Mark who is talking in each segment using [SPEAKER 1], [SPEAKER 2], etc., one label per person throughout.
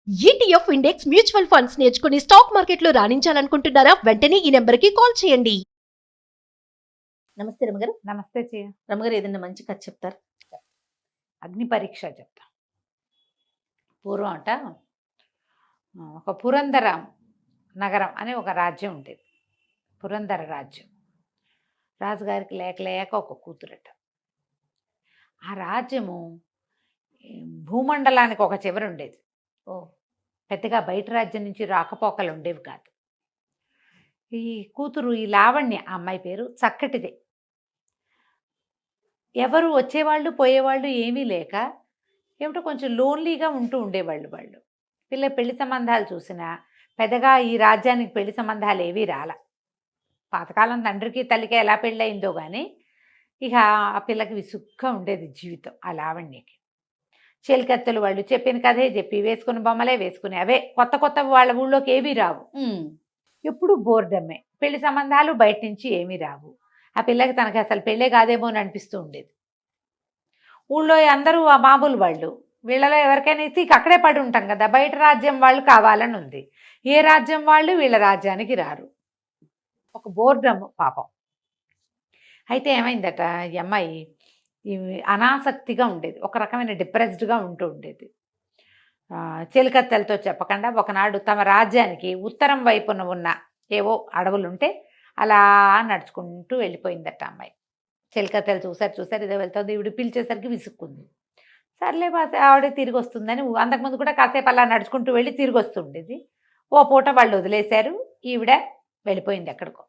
[SPEAKER 1] ETF index mutual funds నేర్చుకుని stock మార్కెట్లో రాణించాలనుకుంటున్నారా? వెంటనే ఈ నెంబర్కి కాల్ చేయండి. నమస్తే రమగారు.
[SPEAKER 2] నమస్తే చెయ్య.
[SPEAKER 1] రమగారు, ఏదైనా మంచి కథ చెప్తారు?
[SPEAKER 2] అగ్ని పరీక్ష చెప్తా. పూర్వం అట ఒక పురందర నగరం అనే ఒక రాజ్యం ఉండేది. పురందర రాజ్యం. రాజుగారికి లేక లేక ఒక కూతురట. ఆ రాజ్యము భూమండలానికి ఒక చివర ఉండేది. పెద్దగా బయట రాజ్యం నుంచి రాకపోకలు ఉండేవి కాదు. ఈ కూతురు, ఈ లావణ్య, ఆ అమ్మాయి పేరు, చక్కటిదే. ఎవరు వచ్చేవాళ్ళు పోయేవాళ్ళు ఏమీ లేక ఏమిటో కొంచెం లోన్లీగా ఉంటూ ఉండేవాళ్ళు. పెళ్లి సంబంధాలు చూసినా పెద్దగా ఈ రాజ్యానికి పెళ్లి సంబంధాలు ఏవీ రాల. పాతకాలం తండ్రికి తల్లికి ఎలా పెళ్ళయిందో కానీ ఇక ఆ పిల్లకి విసుగ్గా ఉండేది జీవితం. ఆ లావణ్యకి చెలికత్తెలు వాళ్ళు చెప్పిన కథే చెప్పి వేసుకుని బొమ్మలే వేసుకుని అవే కొత్త కొత్త వాళ్ళ ఊళ్ళోకి ఏవీ రావు. ఎప్పుడు బోర్డమ్మే. పెళ్లి సంబంధాలు బయట నుంచి ఏమీ రావు. ఆ పిల్లకి తనకి అసలు పెళ్ళే కాదేమో అని అనిపిస్తూ ఉండేది. ఊళ్ళో అందరూ ఆ మామూలు వాళ్ళు. వీళ్ళలో ఎవరికైనా ఇస్తే అక్కడే పడి ఉంటాం కదా. బయట రాజ్యం వాళ్ళు కావాలని ఉంది. ఏ రాజ్యం వాళ్ళు వీళ్ళ రాజ్యానికి రారు. ఒక బోర్డమ్ పాపం. అయితే ఏమైందట, ఈ అమ్మాయి అనాసక్తిగా ఉండేది. ఒక రకమైన డిప్రెస్డ్గా ఉంటూ ఉండేది. చెలికత్తెలతో చెప్పకుండా ఒకనాడు తమ రాజ్యానికి ఉత్తరం వైపున ఉన్న ఏవో అడవులుంటే అలా నడుచుకుంటూ వెళ్ళిపోయిందట అమ్మాయి. చెలికత్తెలు చూసారు ఇదే వెళ్తుంది. ఈవిడ పిలిచేసరికి విసుక్కుంది. సర్లే ఆవిడ తిరిగి వస్తుందని అంతకుముందు కూడా కాసేపు అలా నడుచుకుంటూ వెళ్ళి తిరిగి వస్తుండేది. ఓ పూట వాళ్ళు వదిలేశారు. ఈవిడ వెళ్ళిపోయింది ఎక్కడికో.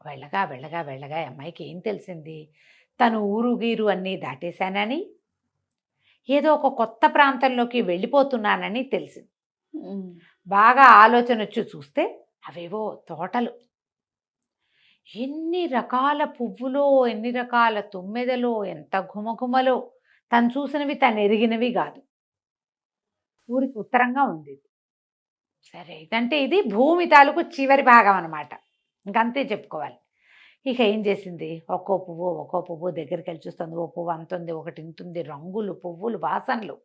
[SPEAKER 2] వెళ్ళగా అమ్మాయికి ఏం తెలిసింది, తను ఊరు గీరు అన్నీ దాటేశానని, ఏదో ఒక కొత్త ప్రాంతంలోకి వెళ్ళిపోతున్నానని తెలిసింది. బాగా ఆలోచన వచ్చి చూస్తే అవేవో తోటలు. ఎన్ని రకాల పువ్వులో, ఎన్ని రకాల తుమ్మెదలో, ఎంత ఘుమఘుమలో. తను చూసినవి తను ఎరిగినవి కాదు. ఊరికి ఉత్తరంగా ఉంది. సరే, ఇదంటే ఇది భూమి తాలూకు చివరి భాగం అన్నమాట. ఇంకంతే చెప్పుకోవాలి. ఇక ఏం చేసింది, ఒక్కో పువ్వు దగ్గరికి వెళ్ళి చూస్తుంది. ఓ పువ్వు అంతుంది, ఒకటి ఇంతుంది, రంగులు, పువ్వులు, వాసనలు,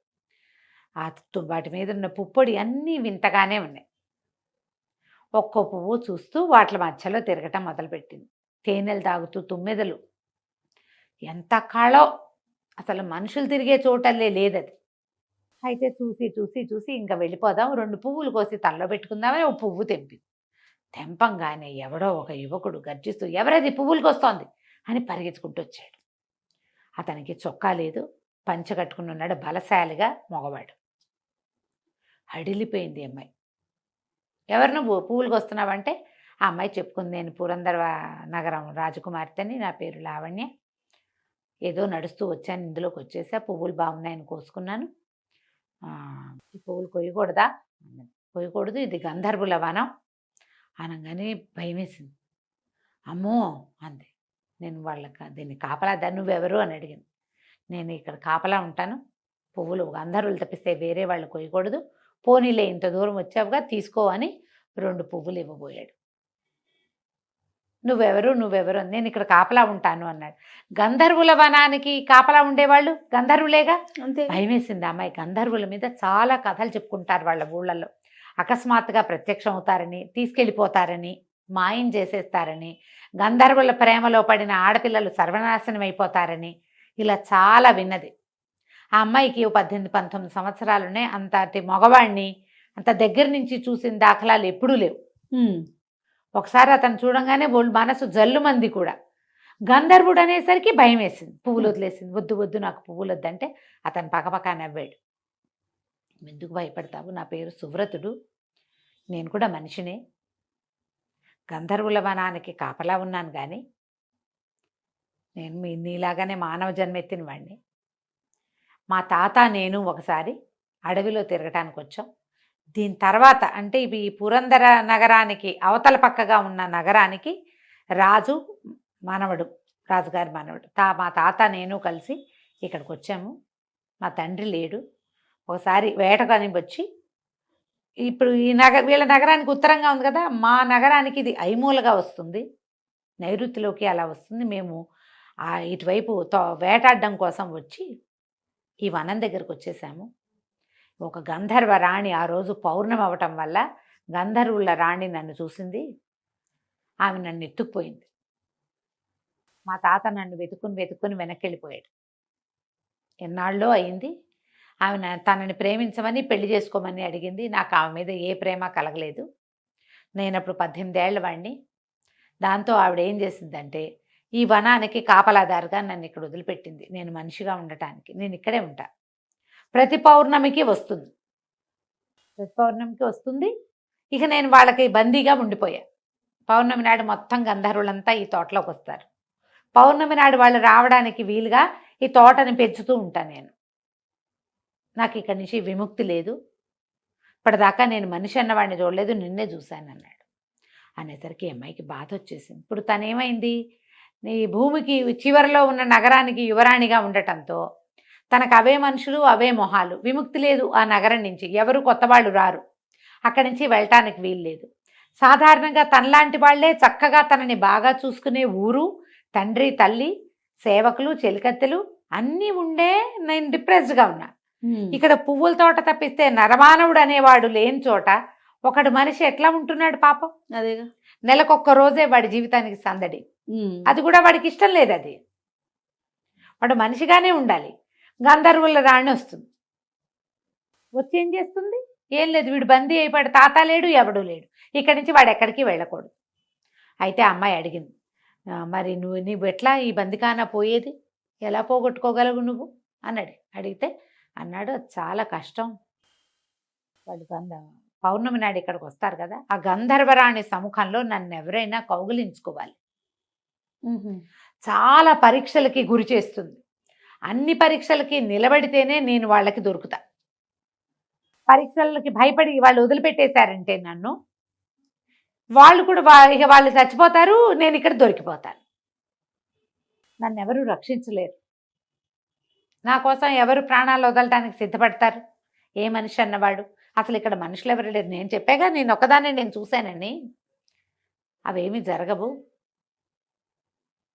[SPEAKER 2] వాటి మీద ఉన్న పుప్పొడి అన్నీ వింతగానే ఉన్నాయి. ఒక్కో పువ్వు చూస్తూ వాటి మధ్యలో తిరగటం మొదలుపెట్టింది. తేనెలు తాగుతూ తుమ్మెదలు. ఎంత కళో, అసలు మనుషులు తిరిగే చోటల్లే లేదది. అయితే చూసి ఇంకా వెళ్ళిపోదాం, 2 పువ్వులు కోసి తలలో పెట్టుకుందామని ఒక పువ్వు తెంపంగానే ఎవడో ఒక యువకుడు గర్జిస్తూ, ఎవరది పువ్వులకు వస్తోంది అని పరిగెత్తుకుంటూ వచ్చాడు. అతనికి చొక్కా లేదు, పంచ కట్టుకుని ఉన్నాడు, బలశాలిగా మగవాడు. అడిలిపోయింది అమ్మాయి. ఎవరు నువ్వు, పువ్వులకు వస్తున్నావంటే ఆ అమ్మాయి చెప్పుకుంది, నేను పురందర నగరం రాజకుమార్తెని, నా పేరు లావణ్య, ఏదో నడుస్తూ వచ్చాను, ఇందులోకి వచ్చేసా, పువ్వులు బాగున్నాయని కోసుకున్నాను, ఈ పువ్వులు కొయ్యకూడదా? కొయ్యకూడదు, ఇది గంధర్వుల వనం అనగానే భయమేసింది. అమ్మో అంది. నేను దీన్ని కాపలా నువ్వెవరు అని అడిగింది. నేను ఇక్కడ కాపలా ఉంటాను, పువ్వులు గంధర్వులు తప్పిస్తే వేరే వాళ్ళు కొయ్యకూడదు, పోనీలే ఇంత దూరం వచ్చావుగా తీసుకో అని 2 పువ్వులు ఇవ్వబోయాడు. నువ్వెవరు అని, నేను ఇక్కడ కాపలా ఉంటాను అన్నాడు. గంధర్వుల వనానికి కాపలా ఉండేవాళ్ళు గంధర్వులేగా. అంతే. భయమేసింది అమ్మాయి. గంధర్వుల మీద చాలా కథలు చెప్పుకుంటారు వాళ్ళ ఊళ్ళల్లో. అకస్మాత్తుగా ప్రత్యక్షం అవుతారని, తీసుకెళ్ళిపోతారని, మాయం చేసేస్తారని, గంధర్వుల ప్రేమలో పడిన ఆడపిల్లలు సర్వనాశనం అయిపోతారని ఇలా చాలా విన్నది. ఆ అమ్మాయికి 18-19 సంవత్సరాలునే. అంతటి మగవాణ్ణి అంత దగ్గర నుంచి చూసిన దాఖలాలు ఎప్పుడూ లేవు. ఒకసారి అతను చూడంగానే మనసు జల్లుమంది కూడా. గంధర్వుడు అనేసరికి భయం వేసింది, పువ్వులు వదిలేసింది. వద్దు నాకు పువ్వులు వద్దంటే అతను పక్కపక్క నవ్వాడు. ఎందుకు భయపడతావు, నా పేరు సువ్రతుడు, నేను కూడా మనిషినే, గంధర్వుల వనానికి కాపలా ఉన్నాను, కానీ నేను నీలాగానే మానవ జన్మెత్తిన వాడిని. మా తాత నేను ఒకసారి అడవిలో తిరగటానికి వచ్చాం. దీని తర్వాత అంటే ఈ పురందర నగరానికి అవతల పక్కగా ఉన్న నగరానికి రాజుగారి మనవడు మా తాత నేను కలిసి ఇక్కడికి వచ్చాము. మా తండ్రి లేడు. ఒకసారి వేటగాని వచ్చి, ఇప్పుడు వీళ్ళ నగరానికి ఉత్తరంగా ఉంది కదా, మా నగరానికి ఇది ఐమూలగా వస్తుంది, నైరుతిలోకి అలా వస్తుంది. మేము ఇటువైపు వేటాడడం కోసం వచ్చి ఈ వనం దగ్గరకు వచ్చేసాము. ఒక గంధర్వ రాణి ఆ రోజు పౌర్ణమి అవ్వటం వల్ల గంధర్వుల రాణి నన్ను చూసింది. ఆమె నన్ను ఎత్తుకుపోయింది. మా తాత నన్ను వెతుక్కుని వెనక్కి వెళ్ళిపోయాడు. ఎన్నాళ్ళో అయింది. ఆమె తనని ప్రేమించమని పెళ్లి చేసుకోమని అడిగింది. నాకు ఆమె మీద ఏ ప్రేమ కలగలేదు. నేనప్పుడు 18 ఏళ్ల వాడిని. దాంతో ఆవిడ ఏం చేసిందంటే ఈ వనానికి కాపలాదారుగా నన్ను ఇక్కడ వదిలిపెట్టింది. నేను మనిషిగా ఉండటానికి. నేను ఇక్కడే ఉంటా. ప్రతి పౌర్ణమికి వస్తుంది. ఇక నేను వాళ్ళకి బందీగా ఉండిపోయా. పౌర్ణమి నాడు మొత్తం గంధర్వులంతా ఈ తోటలోకి వస్తారు. పౌర్ణమి నాడు వాళ్ళు రావడానికి వీలుగా ఈ తోటని పెంచుతూ ఉంటాను నేను. నాకు ఇక్కడి నుంచి విముక్తి లేదు. ఇప్పటిదాకా నేను మనిషి అన్నవాడిని చూడలేదు, నిన్నే చూశాను అన్నాడు. అనేసరికి అమ్మాయికి బాధ వచ్చేసింది. ఇప్పుడు తనేమైంది, ఈ భూమికి చివరిలో ఉన్న నగరానికి యువరాణిగా ఉండటంతో తనకు అవే మనుషులు, అవే మొహాలు. విముక్తి లేదు ఆ నగరం నుంచి. ఎవరు కొత్త వాళ్ళు రారు. అక్కడి నుంచి వెళ్ళటానికి వీలు లేదు. సాధారణంగా తనలాంటి వాళ్లే చక్కగా తనని బాగా చూసుకునే ఊరు, తండ్రి, తల్లి, సేవకులు, చెలికత్తెలు అన్నీ ఉండే నేను డిప్రెస్డ్గా ఉన్నా. ఇక్కడ పువ్వుల తోట తప్పిస్తే నరమానవుడు అనేవాడు లేని చోట ఒకడు మనిషి ఎట్లా ఉంటున్నాడు పాపం.
[SPEAKER 3] అదేగా,
[SPEAKER 2] నెలకొక్క రోజే వాడి జీవితానికి సందడి. అది కూడా వాడికి ఇష్టం లేదు. అది వాడు మనిషిగానే ఉండాలి. గంధర్వుల రాణి వస్తుంది. వచ్చి ఏం చేస్తుంది? ఏం లేదు, వీడు బందీ అయిపోయాడు. తాత లేడు, ఎవడూ లేడు. ఇక్కడి నుంచి వాడు ఎక్కడికి వెళ్ళకూడదు. అయితే అమ్మాయి అడిగింది, మరి నువ్వు ఎట్లా ఈ బందికానా పోయేది, ఎలా పోగొట్టుకోగలవు నువ్వు అని అడిగితే అన్నాడు, అది చాలా కష్టం. వాళ్ళు పౌర్ణమి నాడు ఇక్కడికి వస్తారు కదా, ఆ గంధర్వరాణి సముఖంలో నన్ను ఎవరైనా కౌగిలించుకోవాలి. చాలా పరీక్షలకి గురి చేస్తుంది. అన్ని పరీక్షలకి నిలబడితేనే నేను వాళ్ళకి దొరుకుతా. పరీక్షలకి భయపడి వాళ్ళు వదిలిపెట్టేశారంటే నన్ను, వాళ్ళు కూడా ఇక వాళ్ళు చచ్చిపోతారు, నేను ఇక్కడ దొరికిపోతాను. నన్ను ఎవరు రక్షించలేరు. నా కోసం ఎవరు ప్రాణాలు వదలటానికి సిద్ధపడతారు? ఏ మనిషి అన్నవాడు? అసలు ఇక్కడ మనుషులు ఎవరు లేరు. నేను చెప్పాగా, నేను ఒక్కదాన్ని నేను చూశానని. అవేమీ జరగవు,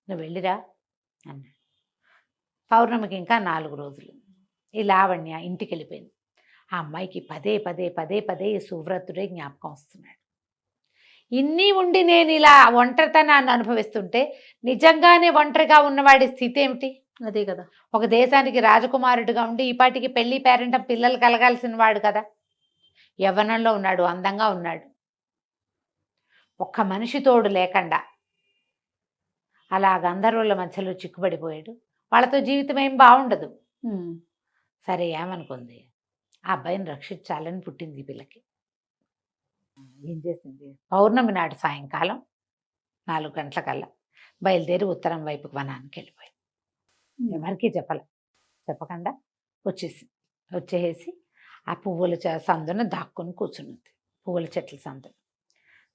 [SPEAKER 2] నువ్వు వెళ్ళిరా అన్నాడు. పౌర్ణమికి ఇంకా 4 రోజులు. ఈ లావణ్య ఇంటికి వెళ్ళిపోయింది. ఆ అమ్మాయికి పదే పదే పదే పదే ఈ సువ్రతుడే జ్ఞాపకం వస్తున్నాడు. ఇన్ని ఉండి నేను ఇలా ఒంటరితనాన్ని అనుభవిస్తుంటే నిజంగానే ఒంటరిగా ఉన్నవాడి స్థితి ఏమిటి?
[SPEAKER 3] అదే కదా.
[SPEAKER 2] ఒక దేశానికి రాజకుమారుడిగా ఉండి ఈ పాటికి పెళ్లి పేరెంటం పిల్లలు కలగాల్సిన వాడు కదా. యవ్వనంలో ఉన్నాడు, అందంగా ఉన్నాడు. ఒక్క మనిషి తోడు లేకుండా అలా గంధర్వుల మధ్యలో చిక్కుబడిపోయాడు. వాళ్ళతో జీవితం ఏం బాగుండదు. సరే, ఏమనుకుంది, ఆ అబ్బాయిని రక్షించాలని పుట్టింది ఈ పిల్లకి. ఏం చేసింది, పౌర్ణమి నాడు సాయంకాలం 4 గంటలకల్లా బయలుదేరి ఉత్తరం వైపుకి వనానికి వెళ్ళిపోయింది. ఎవరికి చెప్పకుండా వచ్చేసి ఆ పువ్వుల సందున దాక్కుని కూర్చున్నది. పువ్వుల చెట్ల సందున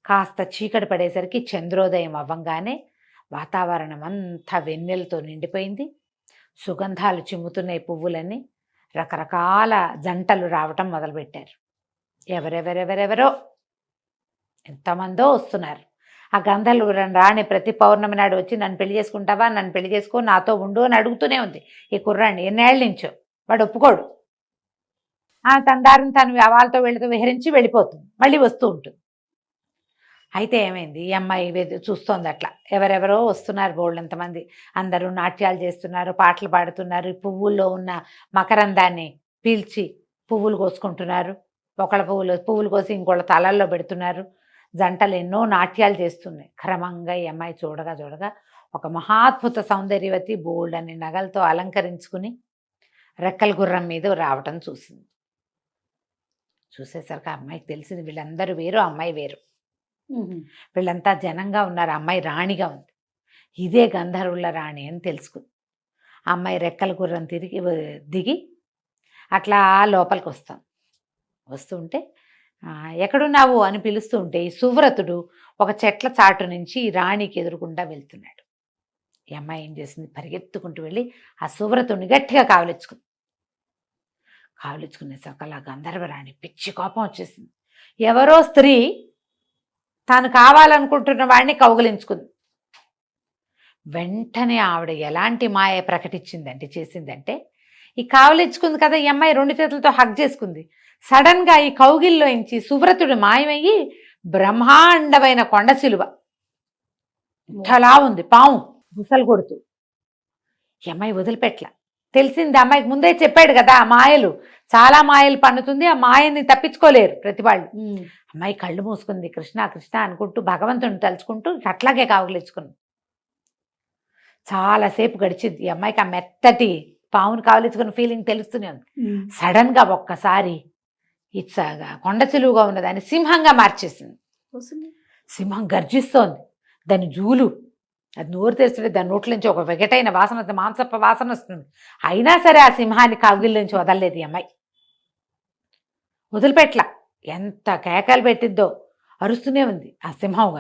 [SPEAKER 2] కాస్త చీకటి పడేసరికి చంద్రోదయం అవ్వంగానే వాతావరణం అంతా వెన్నెలతో నిండిపోయింది. సుగంధాలు చిమ్ముతున్నాయి పువ్వులన్నీ. రకరకాల జంటలు రావటం మొదలుపెట్టారు. ఎవరెవరెవరెవరో ఎంతమందో వస్తున్నారు. ఆ గంధర్వుల రాణి ప్రతి పౌర్ణమి నాడు వచ్చి నన్ను పెళ్లి చేసుకుంటావా, నన్ను పెళ్లి చేసుకో, నాతో ఉండు అని అడుగుతూనే ఉంది. ఈ కుర్రాన్ని ఎన్నేళ్ళ నుంచో. వాడు ఒప్పుకోడు. తన దారిని తను వాళ్ళతో వీళ్ళతో విహరించి వెళ్ళిపోతుంది, మళ్ళీ వస్తూ ఉంటుంది. అయితే ఏమైంది, ఈ అమ్మాయి చూస్తోంది అట్లా ఎవరెవరో వస్తున్నారు, బోళ్ళంతమంది. అందరూ నాట్యాలు చేస్తున్నారు, పాటలు పాడుతున్నారు. ఈ పువ్వుల్లో ఉన్న మకరందాన్ని పీల్చి పువ్వులు కోసుకుంటున్నారు. ఒకళ్ళ పువ్వులు కోసి ఇంకోళ్ళ తలల్లో పెడుతున్నారు. జంటలు ఎన్నో నాట్యాలు చేస్తున్నాయి. క్రమంగా ఈ అమ్మాయి చూడగా ఒక మహాద్భుత సౌందర్యవతి బోల్డని నగలతో అలంకరించుకుని రెక్కల గుర్రం మీద రావటం చూసింది. చూసేసరికి ఆ అమ్మాయికి తెలిసింది, వీళ్ళందరూ వేరు, అమ్మాయి వేరు. వీళ్ళంతా జనంగా ఉన్నారు, అమ్మాయి రాణిగా ఉంది. ఇదే గంధర్వుల రాణి అని తెలుసుకుంది. ఆ అమ్మాయి రెక్కల గుర్రం దిగి అట్లా లోపలికి వస్తుంటే ఎక్కడున్నావు అని పిలుస్తూ ఉంటే ఈ సువ్రతుడు ఒక చెట్ల చాటు నుంచి రాణికి ఎదురుకుండా వెళ్తున్నాడు. ఈ అమ్మాయి ఏం చేసింది, పరిగెత్తుకుంటూ వెళ్ళి ఆ సువ్రతుడిని గట్టిగా కావలించుకునేసరికి అలా గంధర్వరాణి పిచ్చి కోపం వచ్చేసింది. ఎవరో స్త్రీ తాను కావాలనుకుంటున్న వాడిని కౌగిలించుకుంది. వెంటనే ఆవిడ ఎలాంటి మాయ చేసిందంటే ఈ కావలించుకుంది కదా, ఈ అమ్మాయి 2 చేతులతో హగ్ చేసుకుంది. సడన్ గా ఈ కౌగిల్లోంచి సువ్రతుడు మాయమయ్యి బ్రహ్మాండమైన కొండ శిలువ ఇంతలా ఉంది, పాము బుసలు కొడుతూ. ఈ అమ్మాయి వదిలిపెట్ల. తెలిసింది అమ్మాయికి, ముందే చెప్పాడు కదా ఆ మాయలు, చాలా మాయలు పన్నుతుంది, ఆ మాయని తప్పించుకోలేరు ప్రతి వాళ్ళు. అమ్మాయి కళ్ళు మూసుకుంది, కృష్ణ కృష్ణ అనుకుంటూ భగవంతుని తలుచుకుంటూ అట్లాగే కావలించుకుంది. చాలాసేపు గడిచింది. ఈ అమ్మాయికి ఆ మెత్తటి పావును కావలించుకున్న ఫీలింగ్ తెలుస్తూనే ఉంది. సడన్ గా ఒక్కసారి ఇచ్చాగా కొండ చెలువుగా ఉన్నదాన్ని సింహంగా మార్చేసింది. సింహం గర్జిస్తోంది, దాని జూలు అది నోరు తెరిస్తే దాని నోట్ల నుంచి ఒక వెగటైన వాసన వస్తుంది, మాంసప్ప వాసన వస్తుంది. అయినా సరే ఆ సింహాన్ని కౌగిలి నుంచి వదలలేదు ఈ అమ్మాయి, వదిలిపెట్ల. ఎంత కేకలు పెట్టిద్దో, అరుస్తూనే ఉంది ఆ సింహం,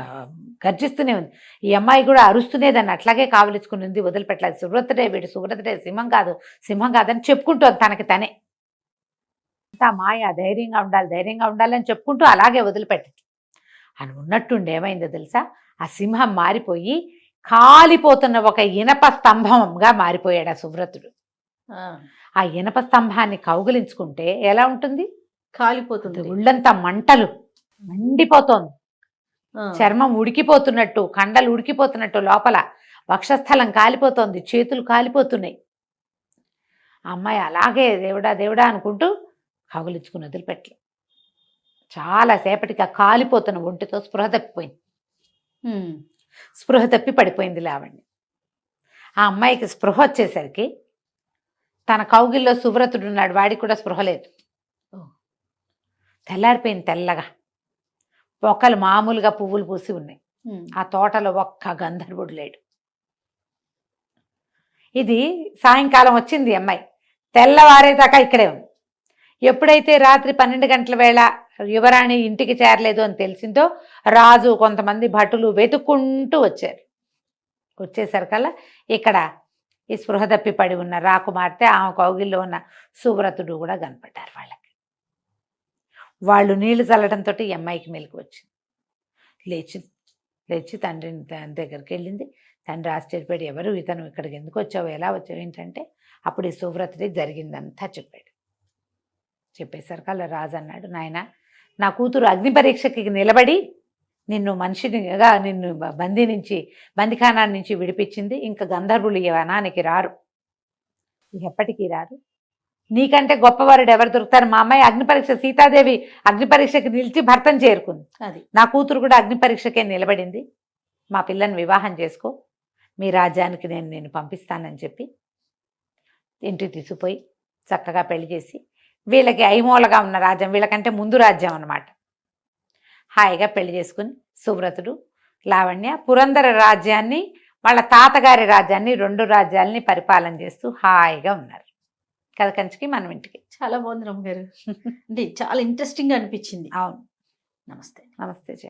[SPEAKER 2] గర్జిస్తూనే ఉంది. ఈ అమ్మాయి కూడా అరుస్తూనే దాన్ని అట్లాగే కావలించుకుని ఉంది, వదిలిపెట్టలేదు. సువ్రతుడే వీడు, సువ్రతుడే, సింహం కాదు, సింహం కాదని చెప్పుకుంటోంది తనకి తనే. మాయ ధైర్యంగా ఉండాలి, ధైర్యంగా ఉండాలని చెప్పుకుంటూ అలాగే వదిలిపెట్టదు అని ఉన్నట్టుండి ఏమైందో తెలుసా, ఆ సింహం మారిపోయి కాలిపోతున్న ఒక ఇనప స్తంభంగా మారిపోయాడు ఆ సువ్రతుడు. ఆ ఇనప స్తంభాన్ని కౌగిలించుకుంటే ఎలా ఉంటుంది,
[SPEAKER 1] కాలిపోతుంది,
[SPEAKER 2] ఒళ్ళంతా మంటలు, మండిపోతోంది, చర్మం ఉడికిపోతున్నట్టు, కండలు ఉడికిపోతున్నట్టు, లోపల వక్షస్థలం కాలిపోతోంది, చేతులు కాలిపోతున్నాయి. ఆ అమ్మాయి అలాగే దేవుడా దేవుడా అనుకుంటూ కౌగిలించుకుని వదిలిపెట్టలే. చాలాసేపటికి ఆ కాలిపోతున్న ఒంటితో స్పృహ తప్పిపోయింది. స్పృహ తప్పి పడిపోయింది లావణ్య. ఆ అమ్మాయికి స్పృహ వచ్చేసరికి తన కౌగిల్లో సువ్రతుడు ఉన్నాడు, వాడికి కూడా స్పృహ లేదు. తెల్లారిపోయింది తెల్లగా, పొక్కలు మామూలుగా పువ్వులు పూసి ఉన్నాయి. ఆ తోటలో ఒక్క గంధర్వుడు లేడు. ఇది సాయంకాలం వచ్చింది అమ్మాయి, తెల్లవారేదాకా ఇక్కడే ఉంది. ఎప్పుడైతే రాత్రి 12 గంటల వేళ యువరాణి ఇంటికి చేరలేదు అని తెలిసిందో, రాజు కొంతమంది భటులు వెతుక్కుంటూ వచ్చారు. వచ్చేసరికల్లా ఇక్కడ ఈ స్పృహ తప్పి పడి ఉన్న రాకుమార్తె, ఆమె కౌగిల్లో ఉన్న సువ్రతుడు కూడా కనపడ్డారు వాళ్ళకి. వాళ్ళు నీళ్లు చల్లడంతో ఈ అమ్మాయికి మెలకు వచ్చింది. లేచి తండ్రి దగ్గరికి వెళ్ళింది. తండ్రి ఆశ్చర్యపడి, ఎవరు ఇతను, ఇక్కడికి ఎందుకు వచ్చావు, ఎలా వచ్చావు ఏంటంటే, అప్పుడు ఈ సువ్రతుడి జరిగిందంతా చెప్పాడు. చెప్పేసరికల్లా రాజు అన్నాడు, నాయన, నా కూతురు అగ్ని పరీక్షకి నిలబడి నిన్ను మనిషినిగా, నిన్ను బందిఖానా నుంచి విడిపించింది. ఇంకా గంధర్వులు ఈ వనానికి రారు, ఎప్పటికీ రారు. నీకంటే గొప్పవారుడు ఎవరు దొరుకుతారు? మా అమ్మాయి అగ్ని పరీక్ష, సీతాదేవి అగ్ని పరీక్షకి నిలిచి భర్తను చేరుకుంది. అది నా కూతురు కూడా అగ్ని పరీక్షకే నిలబడింది. మా పిల్లని వివాహం చేసుకో, మీ రాజ్యానికి నేను పంపిస్తానని చెప్పి ఇంటికి తీసుకుపోయి చక్కగా పెళ్లి చేసి, వీళ్ళకి ఐమూలగా ఉన్న రాజ్యం, వీళ్ళకంటే ముందు రాజ్యం అన్నమాట, హాయిగా పెళ్లి చేసుకుని సువ్రతుడు, లావణ్య పురంధర రాజ్యాన్ని, వాళ్ళ తాతగారి రాజ్యాన్ని, 2 రాజ్యాలని పరిపాలన చేస్తూ హాయిగా ఉన్నారు. కథ కంచికి మనం ఇంటికి.
[SPEAKER 1] చాలా బాగుంది రమ్మ గారు, అంటే చాలా ఇంట్రెస్టింగ్ గా అనిపించింది.
[SPEAKER 2] అవును.
[SPEAKER 1] నమస్తే.
[SPEAKER 2] నమస్తే.